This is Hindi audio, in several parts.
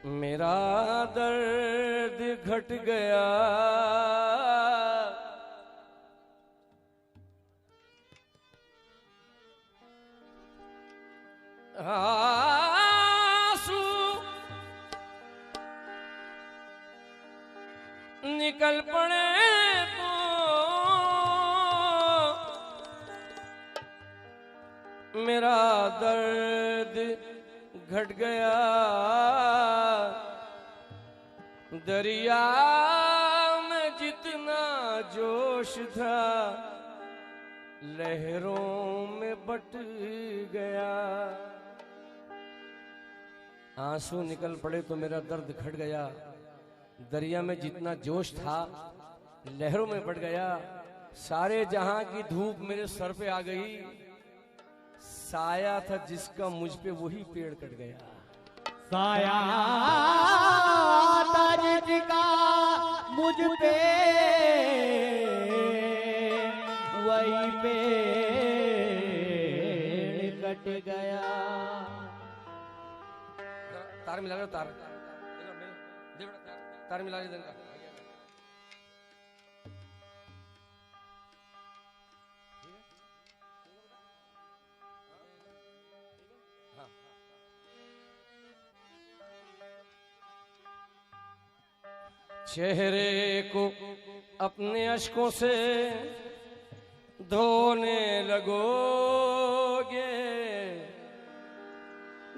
मेरा दर्द घट गया, आंसू निकल पड़े तो मेरा दर्द घट गया। दरिया में जितना जोश था लहरों में बट गया। आंसू निकल पड़े तो मेरा दर्द घट गया। दरिया में जितना जोश था लहरों में बट गया। सारे जहां की धूप मेरे सर पे आ गई। साया था जिसका मुझ पे वही पेड़ कट गया। साया था जिसका मुझ पे वही पेड़ कट गया। तार मिला लो, तार तार मिला लो। चेहरे को अपने अश्कों से धोने लगोगे,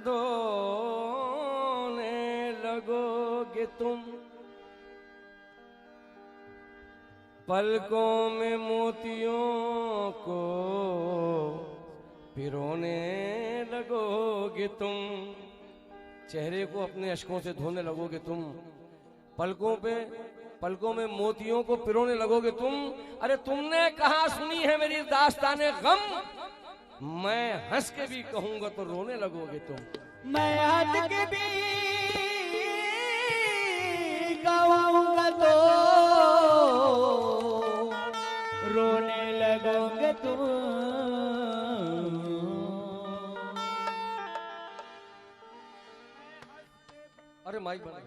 धोने लगोगे तुम। पलकों में मोतियों को पिरोने लगोगे तुम। चेहरे को अपने अश्कों से धोने लगोगे तुम। पलकों में मोतियों को पिरोने लगोगे तुम। अरे तुमने कहाँ सुनी है मेरी दास्ताने गम। मैं हंस के भी कहूंगा तो रोने लगोगे तुम। मैं हंस के भी कहूंगा तो रोने लगोगे तुम। अरे माइक बंद है।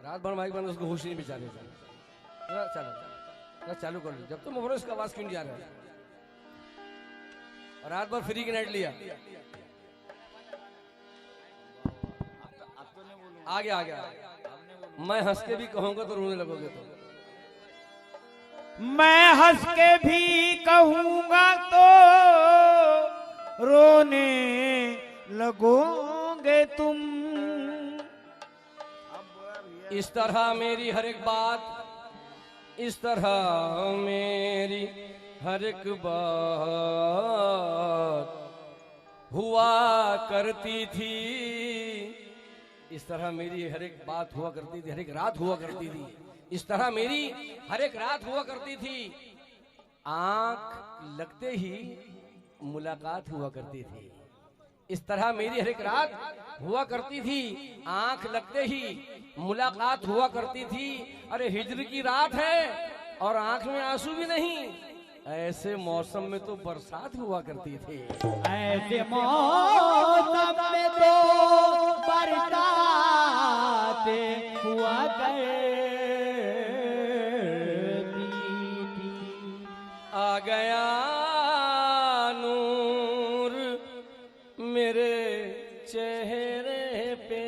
रात भर माइक बंद, उसको होश नहीं बेचारे। चलो चालू कर लो। जब तुम तो इसका आवाज क्यों नहीं जा रहा है? और रात भर फ्री की नाइट लिया। आगे आ गया। मैं हंस के भी कहूंगा तो रोने लगोगे तुम। मैं हंस के भी कहूंगा तो रोने लगोगे तुम। इस तरह मेरी हर एक बात, इस तरह मेरी हर एक बात हुआ करती थी। इस तरह मेरी हर एक बात हुआ करती थी, हर एक रात हुआ करती थी। इस तरह मेरी हर एक रात हुआ करती थी। आंख लगते ही मुलाकात हुआ करती थी। इस तरह मेरी हर एक रात हुआ करती थी। आंख लगते ही मुलाकात हुआ करती थी। अरे हिजर की रात है और आंख में आंसू भी नहीं। ऐसे मौसम में तो बरसात हुआ करती थी। ऐसे मौसम में तो बरसात हुआ करती थी। आ गया नूर मेरे चेहरे पे।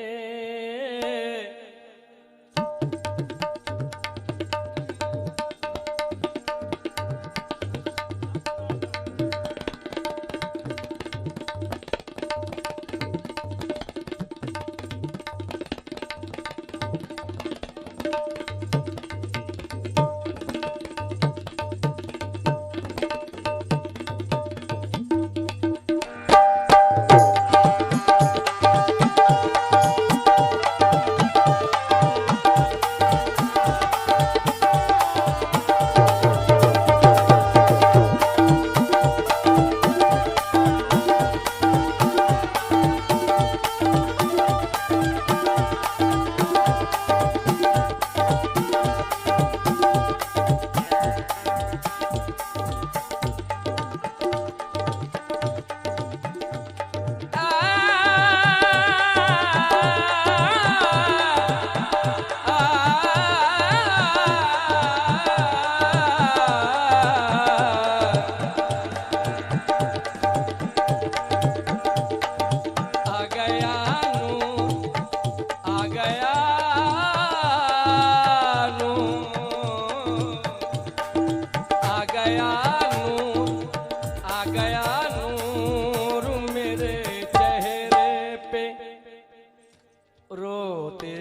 रोते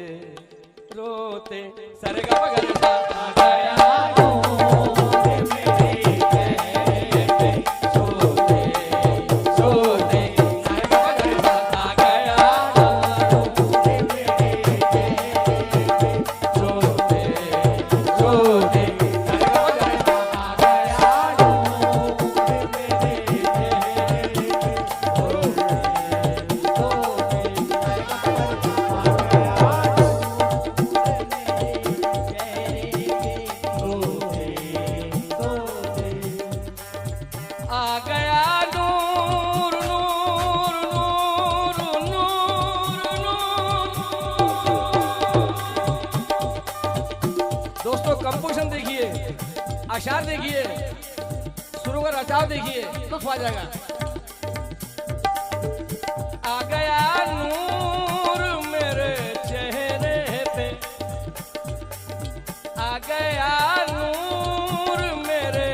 रोते सरगा सा आ गया सोते सोते सरगा सा आ गया सोते सोते सरगा सा आ गया आ गया नूर नूर नूर नूर नूर। दोस्तों कंपोजिशन देखिए, अशार देखिए, शुरू का रचाव देखिए, लुत्फ आ जाएगा। आ गया नूर मेरे चेहरे पे, आ गया नूर मेरे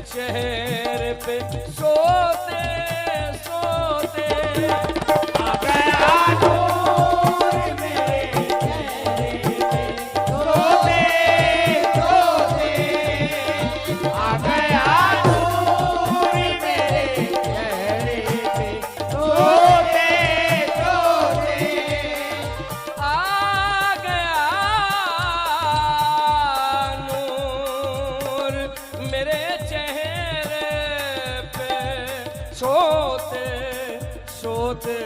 चेहरे पे सोते सोते आ गया नूर मेरे चेहरे पे सोते सोते आ गया नूर मेरे चेहरे पे सोते सोते आ गया नूर मेरे चेहरे पे सोते सोते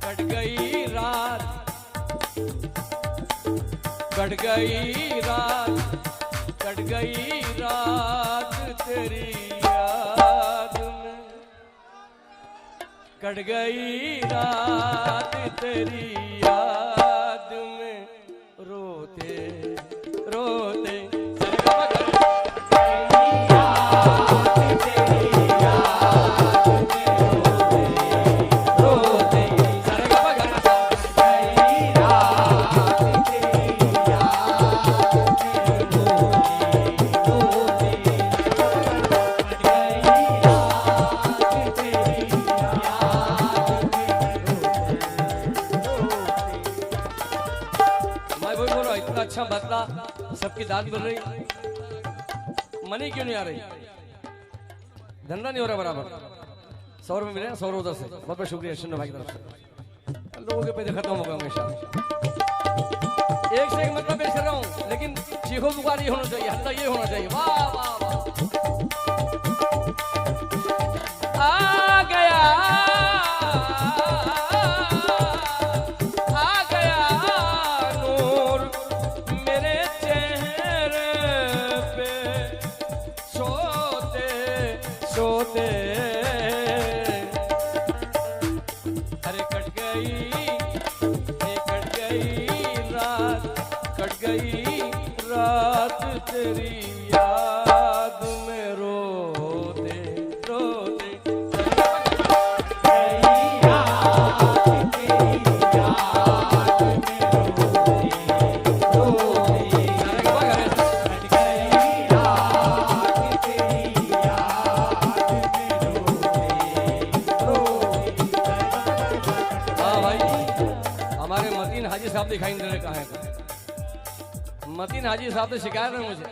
कट गई रात कट गई रात कट गई रात तेरी याद में कट गई रात तेरी याद में रोते रोते सरगा रोते सरगा मैं वही बोल रहा हूं, इतना अच्छा बदला, सबकी दाद मिल रही, मनी क्यों नहीं आ रही, धंधा नहीं हो रहा बराबर। 100 रुपये मिले 100 उधर से, बहुत बहुत शुक्रिया शिन्नो भाई की तरफ से। लोगों के पैसे खत्म होगा हमेशा। एक से एक मतलब पेश कर रहा हूँ, लेकिन चीखो पुकार ये होना चाहिए, हल्ला ये होना चाहिए। वाह वाह वाह। आ गया नूर मेरे चेहरे पे सोते सोते अरे कट गई रात कट गई रात तेरी याद में रोते रोते हमारे मतीन हाजी साहब दिखाई दे रहे कहाँ है। मतीन हाजी साहब ने शिकायत है मुझे,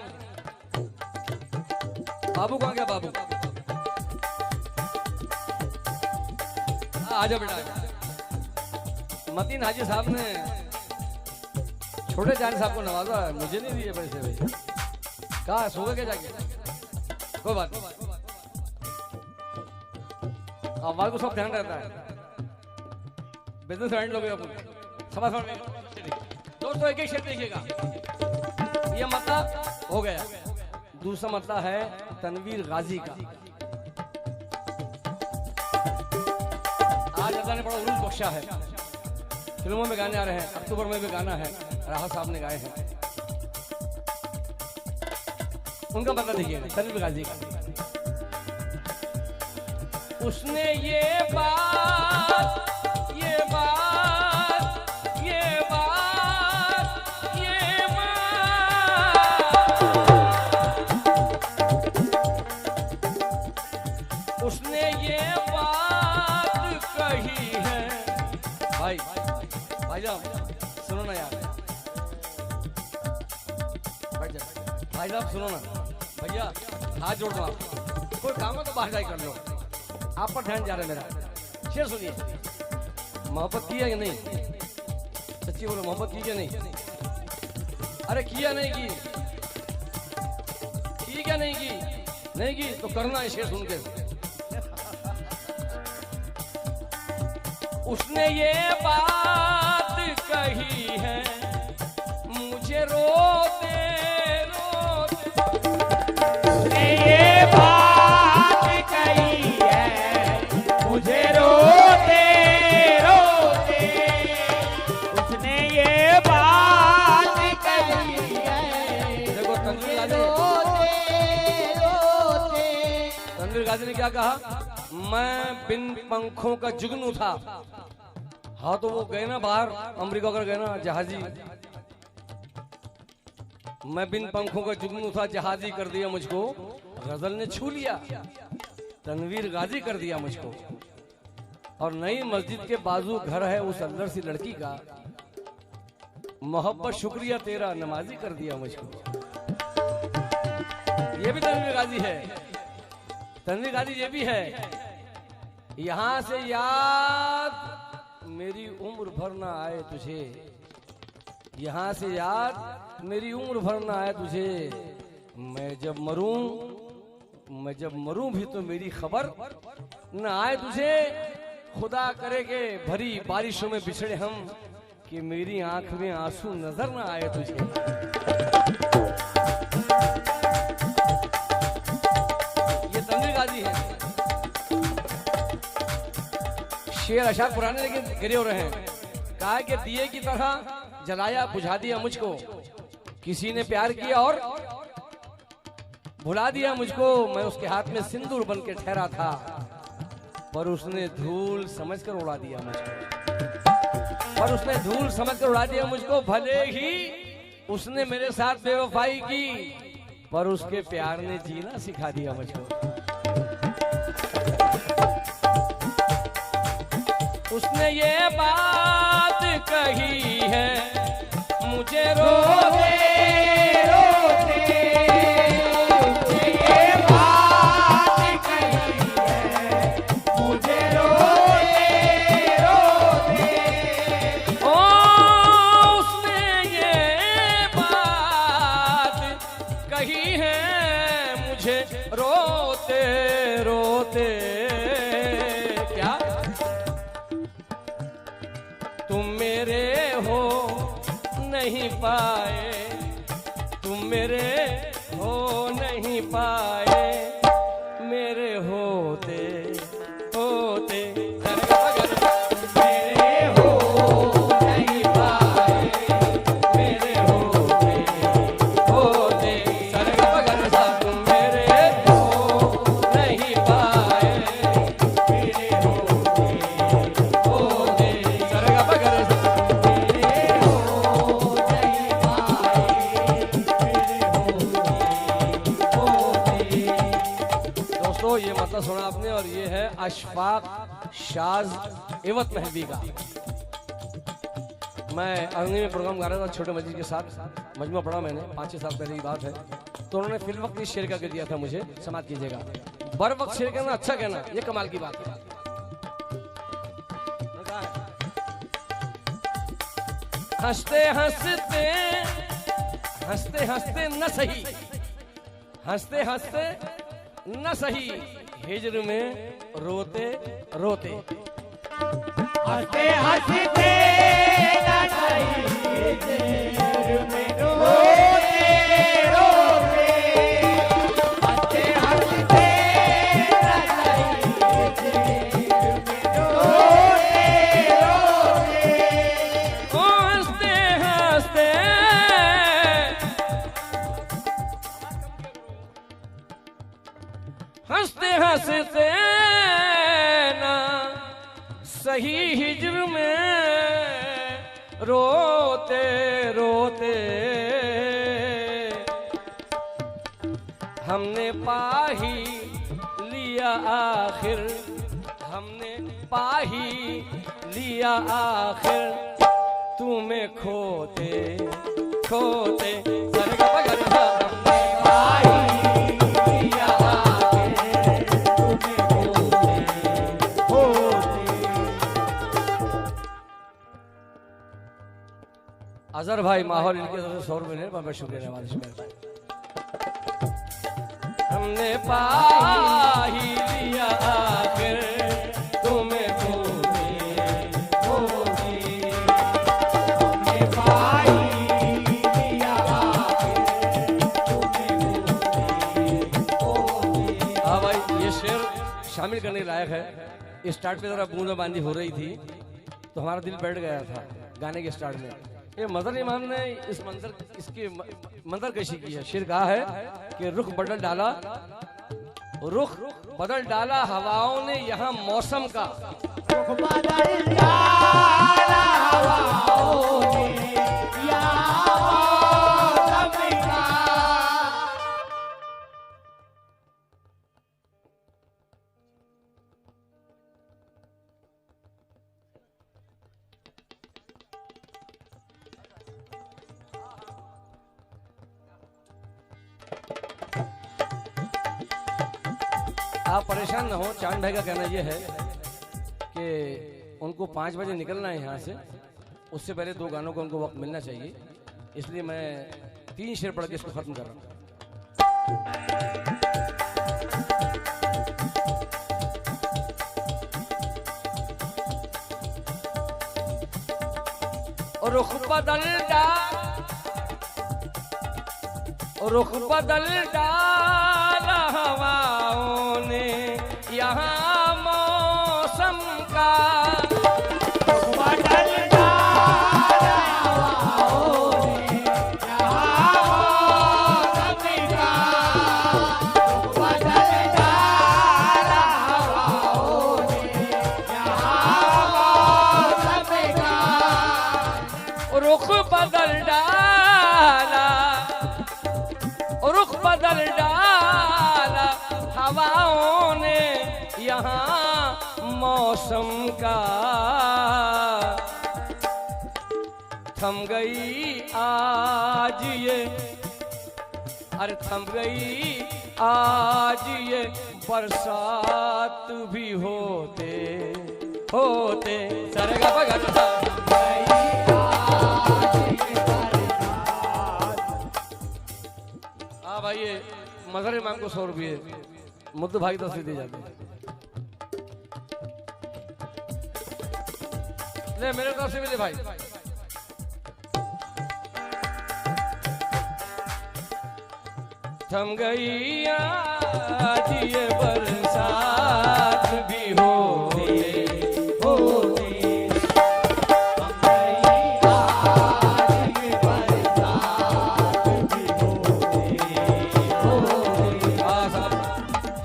बाबू कहाँ गया बाबू? आजा बेटा। मतीन हाजी साहब ने छोटे जान साहब को नवाजा, मुझे नहीं दिए पैसे भाई। कहा सोगा क्या जाके? कोई बात नहीं, हमारे को सब ध्यान रहता है, बिजनेस हैंड लोग समझ में। दोस्तों एक एक शेर देखिएगा, ये मतलब हो गया। दूसरा मतलब है तनवीर गाजी का। आज अल्लाह ने बड़ा उरूज बख्शा है, फिल्मों में गाने आ रहे हैं, अक्टूबर में भी गाना है, राहत साहब ने गाए हैं। उनका मतलब देखिएगा तनवीर गाजी का। उसने ये बात ये बात ये बात ये बात उसने ये बात भाईजान सुनो ना यार, भाई साहब सुनो ना, भैया हाथ जोड़ दो, आप कोई काम है तो बाहर जाए कर लो, आप पर ध्यान जा रहा है मेरा। शेर सुनिए, मोहब्बत की है या नहीं, सच्ची बोलो मोहब्बत की क्या नहीं, अरे किया नहीं की क्या नहीं की, नहीं की तो करना है शेर सुन के। उसने ये बात कही है मुझे रोते रोते, उसने ये बात कही है मुझे रोते रोते, उसने ये बात कही है। देखो तनवीर गाजी ने क्या कहा, मैं बिन पंखों का जुगनू था। हाँ तो वो गए ना बाहर अमेरिका कर गए ना जहाजी, मैं बिन पंखों का जुगनू था, जहाजी कर दिया मुझको गजल ने छू लिया, तनवीर गाजी कर दिया मुझको। और नई मस्जिद के बाजू घर है उस अंदर सी लड़की का, मोहब्बत शुक्रिया तेरा नमाजी कर दिया मुझको। ये भी तनवीर गाजी है, तनवीर गाजी ये भी है। यहां से याद मेरी उम्र भर ना आए तुझे, यहां से याद मेरी उम्र भर ना आए तुझे, मैं जब मरूं भी तो मेरी खबर न आए तुझे। खुदा करे के भरी बारिशों में बिछड़े हम, कि मेरी आंख में आंसू नजर ना आए तुझे। ये तनवीर गाजी है। शेर अशार पुराने लेकिन गिरे हो रहे हैं। कहा कि दिए की तरह जलाया बुझा दिया मुझको, किसी ने प्यार किया और भुला दिया मुझको, मैं उसके हाथ में सिंदूर बन के ठहरा था, पर उसने धूल समझकर उड़ा दिया मुझको, भले ही उसने मेरे साथ बेवफाई की, पर उसके प्यार ने जीना सिखा दिया मुझको। उसने ये बात कही है मुझे रोते रोते, उसने ये बात कही है मुझे रोते रोते, ओ उसने ये बात कही है मुझे रोते रोते। क्या तुम मेरे हो नहीं पाए, तुम मेरे हो नहीं पाए, मेरे होते होते मेरे हो नहीं पाए, मेरे होते होते तुम मेरे हो नहीं पाए, मेरे होते होते ये मतलब सुना आपने। और ये है अशफाक शाज इवत महबी का। मैं अरनी में प्रोग्राम गा रहा था छोटे मस्जिद के साथ, मजमा पढ़ा मैंने 5-6 साल पहले की बात है, तो उन्होंने फिल वक्त इस शेर का दिया था मुझे, समाप्त कीजिएगा। बर वक्त शेर कहना अच्छा कहना, ये कमाल की बात है। हंसते हंसते हंसते हंसते न सही, हंसते हंसते न सही, हिजर में रोते रोते, हंसते हंसते न सही, हिजर में रोते रोते, हंसते हंसते न सही, हिजर में रोते रोते, हंसते हंसते हंसते हंसते ना सही, हिजर में रोते रोते, हमने पा ही लिया आखिर, हमने पा ही लिया आखिर, तुम्हें खोते खोते सरे गा पा गा रे सा हमने पाई दिया आगे तुम्हें खोते अजहर भाई माहौल इनके तरफ से 100 रुपये ने बहुत शुक्रिया हमारे हमने पाही लिया आखिर तुम्हें खोते खोते हमने पाही लिया आखिर तुम्हें खोते। हाँ भाई ये शेर शामिल करने के लायक है। स्टार्ट पे जरा बूंदाबांदी हो रही थी तो हमारा दिल बैठ गया था गाने के स्टार्ट में। ये मदर इमाम ने इसकी मंजर कशी की है। शेर कहा है कि रुख बदल डाला हवाओं ने यहाँ मौसम का रुख बदल डाला हवाओं ने यहाँ मौसम का। आप परेशान न हो। चांद भाई का कहना यह है कि उनको 5 बजे निकलना है यहाँ से, उससे पहले 2 गानों को उनको वक्त मिलना चाहिए, इसलिए मैं 3 शेर पढ़ के इसको खत्म कर रहा हूँ। रुख बदल डाला हवाओं ने यहाँ मौसम का। रुख बदल डाला हवाओं ने यहाँ मौसम का। रुख बदल डाला हवाओं ने यहाँ मौसम का। रुख बदल डाला हवाओं ने यहाँ मौसम का। थम गई आज ये थम गई आज ये बरसात भी होते होते सरेगा पगड़ भाई। ये मजहर इमाम को 100 रुपये मुद्दू भाई तो से दी जाती है। ले मेरे तरफ से भी ले भाई। थम गई आज ये बरसात भी होते होते।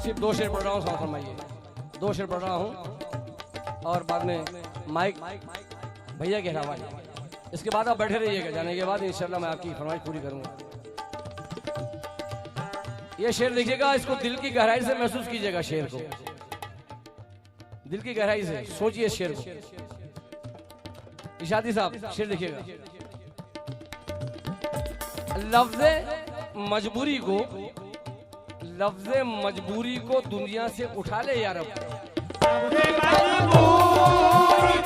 सिर्फ 2 शेर पढ़ रहा हूँ, साथ फरमाइए। 2 शेर पढ़ रहा हूँ और बाद में माइक भैया के हवाले। इसके बाद आप बैठे रहिएगा, जाने के बाद इंशाल्लाह मैं आपकी फरमाइश पूरी करूंगा। ये शेर लिखिएगा, इसको दिल की गहराई से महसूस कीजिएगा। शेर को दिल की गहराई से सोचिए। शेर को इशादी साहब शेर लिखिएगा। लफ्ज़े मजबूरी को दुनिया से उठा ले यार। मजबूरी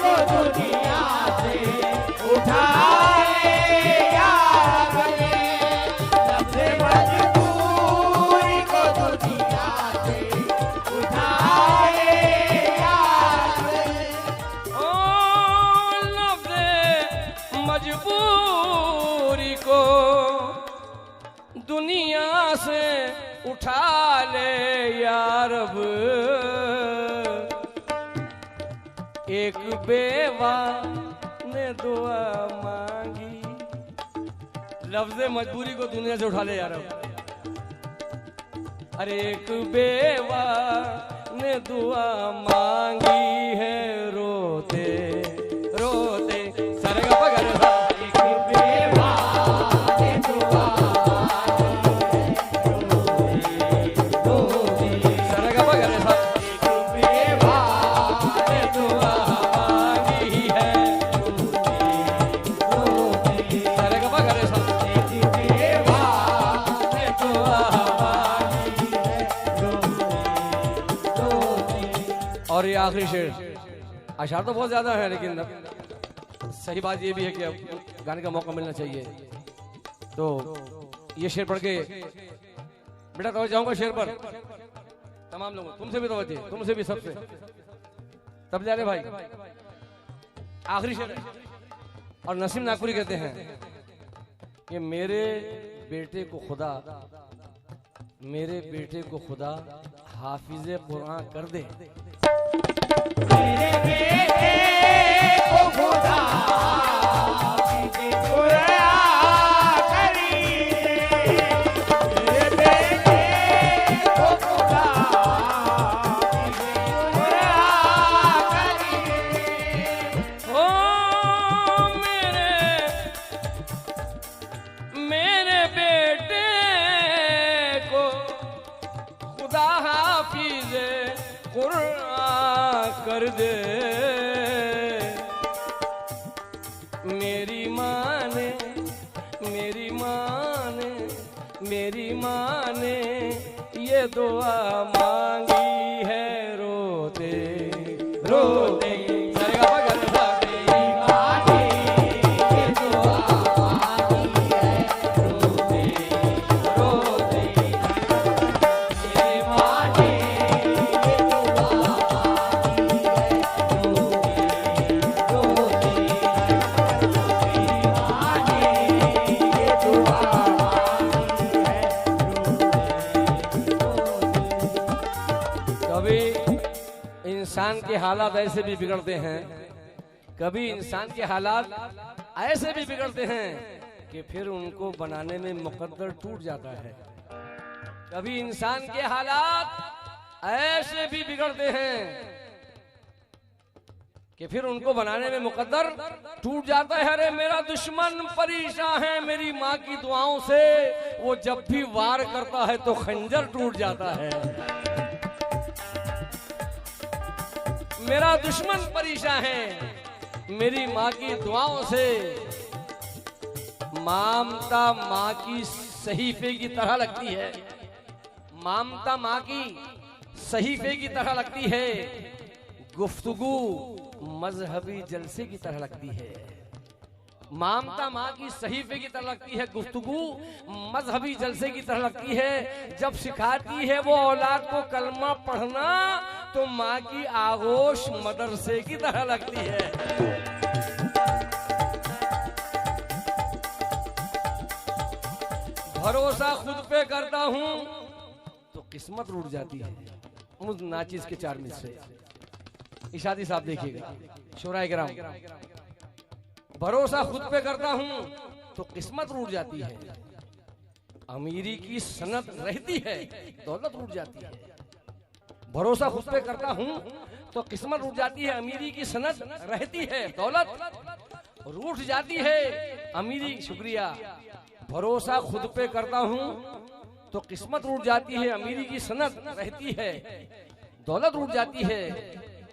को दुनिया से उठा ले यार। मजबूरी को दुनिया से उठा ले यार। ओ लफ्ज़े मजबूरी को दुनिया से उठा ले यार। एक बेवा ने दुआ मांगी। लफ्ज़े मजबूरी को दुनिया से उठा ले यार। अरे एक बेवा ने दुआ मांगी है रोते रोते सरेगा पगड़। एक बेवा ने दुआ सरेगा पगड़। और ये आखिरी शेर, अशार तो बहुत ज्यादा है लेकिन सही बात ये भी है कि अब गाने का मौका मिलना चाहिए। तो ये शेर पढ़ के बेटा तवज्जो जाऊंगा शेर पर, तमाम लोगों, तुमसे भी तवज्जो, तुमसे भी, सबसे, तब जा रहे भाई। आखिरी शेर है और नसीम नागपुरी कहते हैं कि मेरे बेटे को खुदा हाफिज़े कुरान कर दे। मेरे बेटे को खुदा हाफिज़े कुरान करी दे। मेरे बेटे को खुदा हाफिज़े कुरान करी दे। ओ मेरे बेटे को खुदा हाफिज़े कुरान कर दे। मेरी माँ ने ये दुआ मांगी है रोते रोते। इंसान के हालात ऐसे भी बिगड़ते हैं, कभी इंसान के हालात ऐसे भी बिगड़ते हैं कि फिर उनको बनाने में मुकद्दर टूट जाता है। कभी इंसान के हालात ऐसे भी बिगड़ते हैं कि फिर उनको बनाने में मुकद्दर टूट जाता है। अरे मेरा दुश्मन परेशान है मेरी माँ की दुआओं से, वो जब भी वार करता है तो खंजर टूट जाता है। मेरा दुश्मन परेशान है मेरी माँ की दुआओं से, ममता माँ की सहीफे की तरह लगती है, ममता माँ की सहीफे की तरह लगती है, गुफ्तगू मजहबी जलसे की तरह लगती है। ममता माँ की सहीफे की तरह लगती है, गुफ्तगू मजहबी जलसे की तरह लगती है। जब सिखाती है वो औलाद को कलमा पढ़ना तो माँ की आगोश मदरसे की तरह लगती है। भरोसा खुद पे करता हूँ तो किस्मत रूठ जाती है। मुझ नाचिस के 4 मिनट से इशादी साहब देखिएगा, शोराए किराम, भरोसा खुद पे करता हूँ तो किस्मत रूठ जाती है। अमीरी की सनत रहती है दौलत रूठ जाती है। भरोसा खुद पे करता हूँ तो किस्मत रूठ जाती है, अमीरी की सनत रहती है दौलत रूठ जाती है। अमीरी, शुक्रिया। भरोसा खुद पे करता हूँ तो किस्मत रूठ जाती है, अमीरी की सनत रहती है दौलत रूठ जाती है।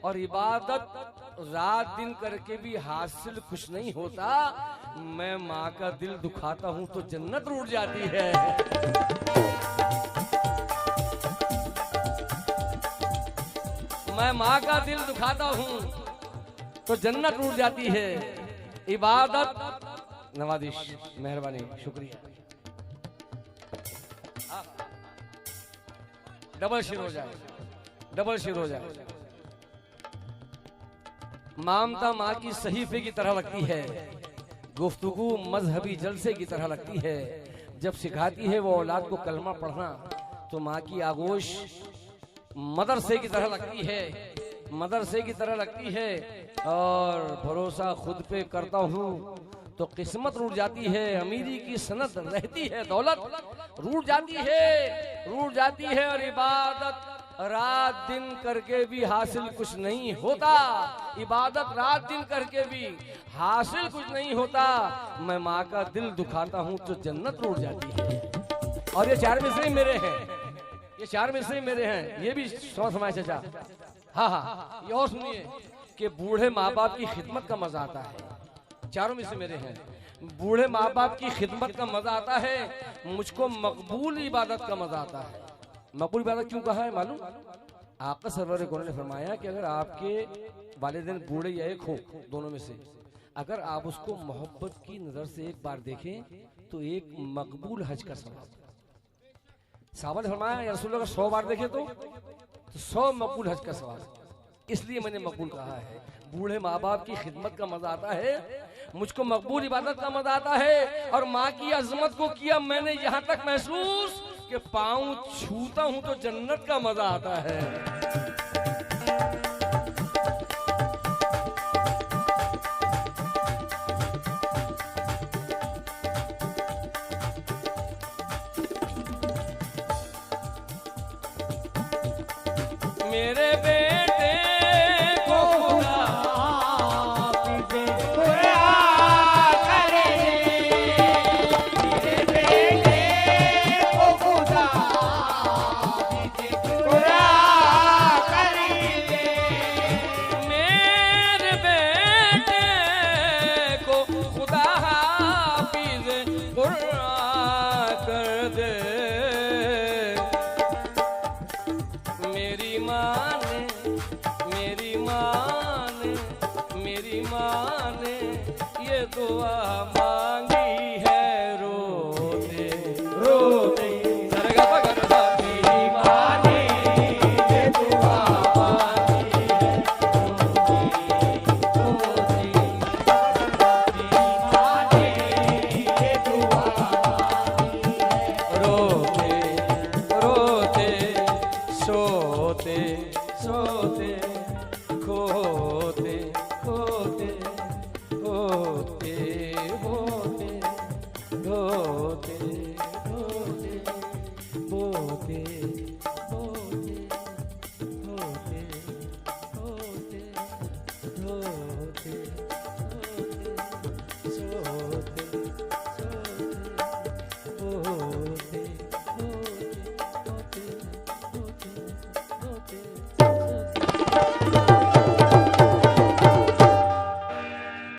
और इबादत रात दिन करके भी हासिल कुछ नहीं होता। मैं माँ का दिल दुखाता हूँ तो जन्नत रूठ जाती है। मैं माँ का दिल दुखाता हूँ तो जन्नत रूठ जाती है। इबादत, नवाजिश, मेहरबानी, शुक्रिया। डबल शेर हो जाए, डबल शेर हो जाए। ममता माँ की सहीफे की तरह लगती है, गुफ्तगू मजहबी जलसे की तरह लगती है। जब सिखाती है वो औलाद को कलमा पढ़ना तो माँ की आगोश मदरसे की तरह लगती है, मदरसे की तरह लगती है। और भरोसा खुद पे करता हूँ तो किस्मत रूठ जाती है, अमीरी की सनत रहती है दौलत रूठ जाती है, रूठ जाती है। और इबादत रात दिन करके भी हासिल कुछ नहीं होता, इबादत रात दिन करके भी हासिल कुछ नहीं होता। मैं माँ का दिल दुखाता हूँ तो जन्नत रूठ जाती है। और ये 4 मिसरे मेरे हैं, ये 4 मिसरे मेरे हैं, ये भी समाज चाचा। हाँ हाँ, ये और सुनिए कि बूढ़े माँ बाप की खिदमत का मजा आता है। 4 में से मेरे हैं। बूढ़े माँ बाप की खिदमत का मजा आता है, मुझको मकबूल इबादत का मजा आता है। मकबूल इबादत क्यों कहा है मालूम? आका सरवर कौन ने फरमाया कि अगर आपके वालिदैन बूढ़े या एक हो, दोनों में से अगर आप उसको मोहब्बत की नजर से एक बार देखें तो एक मकबूल हज का सवाब। साहबा ने फरमाया या रसूल अगर 100 बार देखे तो 100 मकबूल हज का सवाब। इसलिए मैंने मकबूल कहा है। बूढ़े माँ बाप की खिदमत का मजा आता है, मुझको मकबूल इबादत का मजा आता है। और माँ की अजमत को किया मैंने यहाँ तक महसूस कि पाँव छूता हूँ तो जन्नत का मजा आता है। मेरे बेटे को खुदा दुआ मांगी है रोते रोते सरगा पगड़ा मेरी माँ ने ये दुआ मांगी है रोते मेरी माँ ने ये दुआ मांगी है रोते रोते सोते सोते